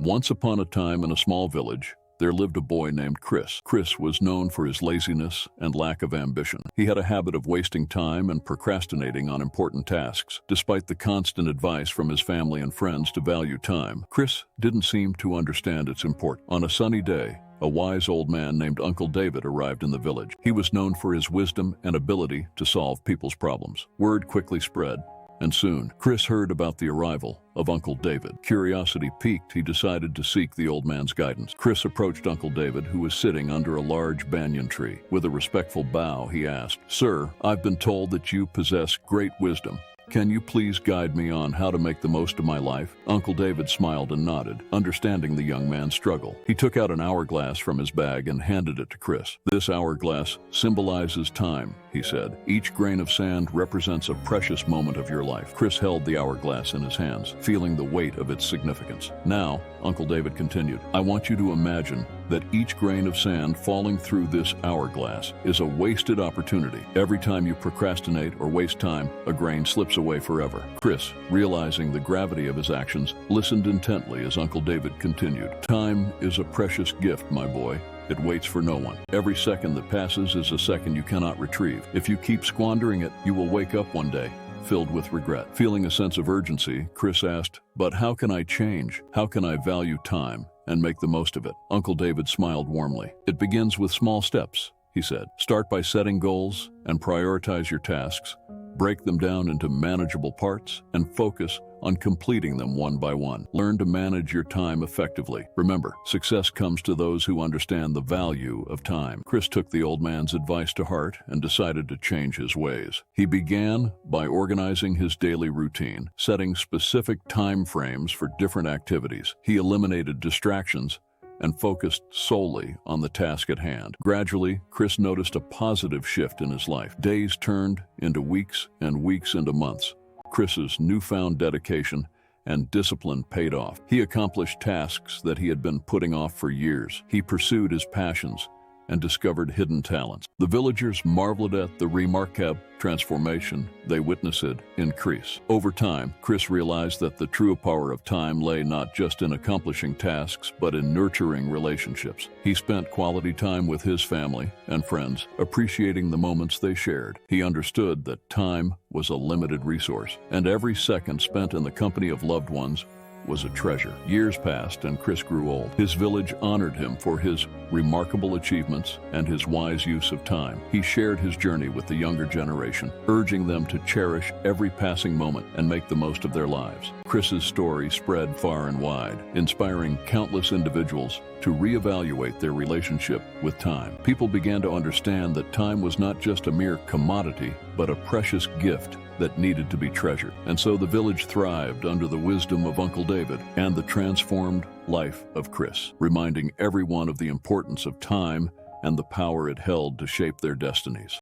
Once upon a time in a small village, there lived a boy named Chris. Chris was known for his laziness and lack of ambition. He had a habit of wasting time and procrastinating on important tasks. Despite the constant advice from his family and friends to value time, Chris didn't seem to understand its importance. On a sunny day, a wise old man named Uncle David arrived in the village. He was known for his wisdom and ability to solve people's problems. Word quickly spread, and soon, Chris heard about the arrival of Uncle David. Curiosity piqued, he decided to seek the old man's guidance. Chris approached Uncle David, who was sitting under a large banyan tree. With a respectful bow, he asked, "Sir, I've been told that you possess great wisdom. Can you please guide me on how to make the most of my life?" Uncle David smiled and nodded, understanding the young man's struggle. He took out an hourglass from his bag and handed it to Chris. "This hourglass symbolizes time," he said. "Each grain of sand represents a precious moment of your life." Chris held the hourglass in his hands, feeling the weight of its significance. "Now," Uncle David continued, "I want you to imagine that each grain of sand falling through this hourglass is a wasted opportunity. Every time you procrastinate or waste time, a grain slips away forever." Chris, realizing the gravity of his actions, listened intently as Uncle David continued. "Time is a precious gift, my boy. It waits for no one. Every second that passes is a second you cannot retrieve. If you keep squandering it, you will wake up one day filled with regret." Feeling a sense of urgency, Chris asked, "But how can I change? How can I value time and make the most of it?" Uncle David smiled warmly. "It begins with small steps," he said. "Start by setting goals and prioritize your tasks. Break them down into manageable parts and focus on completing them one by one. Learn to manage your time effectively. Remember, success comes to those who understand the value of time." Chris took the old man's advice to heart and decided to change his ways. He began by organizing his daily routine, setting specific time frames for different activities. He eliminated distractions and focused solely on the task at hand. Gradually, Chris noticed a positive shift in his life. Days turned into weeks and weeks into months. Chris's newfound dedication and discipline paid off. He accomplished tasks that he had been putting off for years. He pursued his passions and discovered hidden talents. The villagers marveled at the remarkable transformation they witnessed increase. Over time, Chris realized that the true power of time lay not just in accomplishing tasks, but in nurturing relationships. He spent quality time with his family and friends, appreciating the moments they shared. He understood that time was a limited resource, and every second spent in the company of loved ones was a treasure. Years passed and Chris grew old. His village honored him for his remarkable achievements and his wise use of time. He shared his journey with the younger generation, urging them to cherish every passing moment and make the most of their lives. Chris's story spread far and wide, inspiring countless individuals to reevaluate their relationship with time. People began to understand that time was not just a mere commodity, but a precious gift that needed to be treasured. And so the village thrived under the wisdom of Uncle David and the transformed life of Chris, reminding everyone of the importance of time and the power it held to shape their destinies.